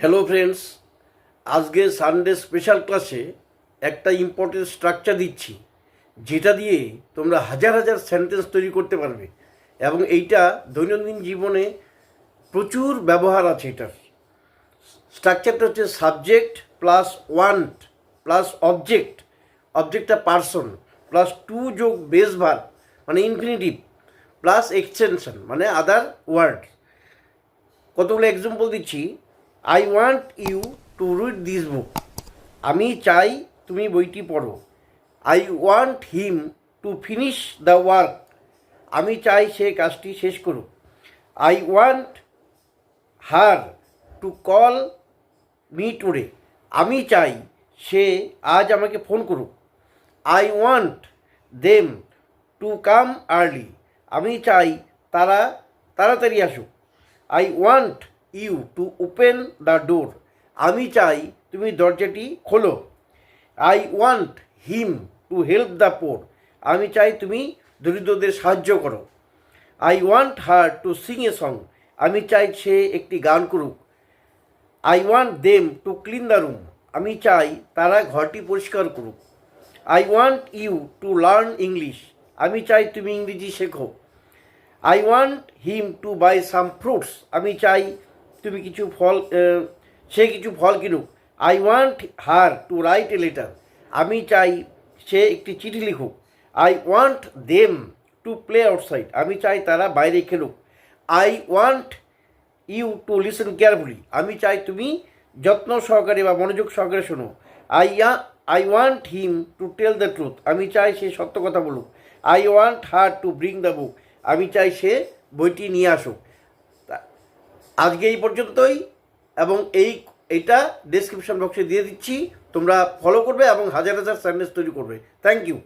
Hello friends, আজকে Sunday special ক্লাসে একটা ইম্পর্টেন্ট স্ট্রাকচার দিচ্ছি, যেটা দিয়ে তোমরা হাজার হাজার সেন্টেন্স তৈরি করতে পারবে এবং এইটা দৈনন্দিন জীবনে প্রচুর ব্যবহার আছে। এটার স্ট্রাকচারটা হচ্ছে subject plus want plus object, অবজেক্টটা পার্সন প্লাস টু যোগ বেস ভার্ব মানে ইনফিনিটিভ প্লাস এক্সটেনশন মানে আদার ওয়ার্ড। কতগুলো এক্সাম্পল দিচ্ছি। I want you to read this book, আমি চাই তুমি বইটি পড়ো। I want him to finish the work, আমি চাই সে কাজটি শেষ করুক। I want her to call me today, আমি চাই সে আজ আমাকে ফোন করুক। I want them to come early, আমি চাই তারা তাড়াতাড়ি আসুক। I want you to open the door, আমি চাই তুমি দরজাটি খোলো। I want him to help the poor, আমি চাই তুমি দরিদ্রদের সাহায্য করো। I want her to sing a song, আমি চাই সে একটি গান করুক। I want them to clean the room, আমি চাই তারা ঘরটি পরিষ্কার করুক। I want you to learn English, আমি চাই তুমি ইংরেজি শেখো। I want him to buy some fruits, আমি চাই তুমি সে কিছু ফল কিনুক। I want her to write a letter, আমি চাই সে একটি চিঠি লিখুক। I want them to play outside, আমি চাই তারা বাইরে খেলুক। I want you to listen carefully, আমি চাই তুমি যত্ন সহকারে বা মনোযোগ সহকারে শোনো। I want him to tell the truth, আমি চাই সে সত্য কথা বলুক। I want her to bring the book, আমি চাই সে বইটি নিয়ে আসুক। আজকে এই পর্যন্তই, এবং এইটা ডেসক্রিপশন বক্সে দিয়ে দিচ্ছি, তোমরা ফলো করবে এবং হাজার হাজার সেন্টেন্স তৈরি করবে। Thank you.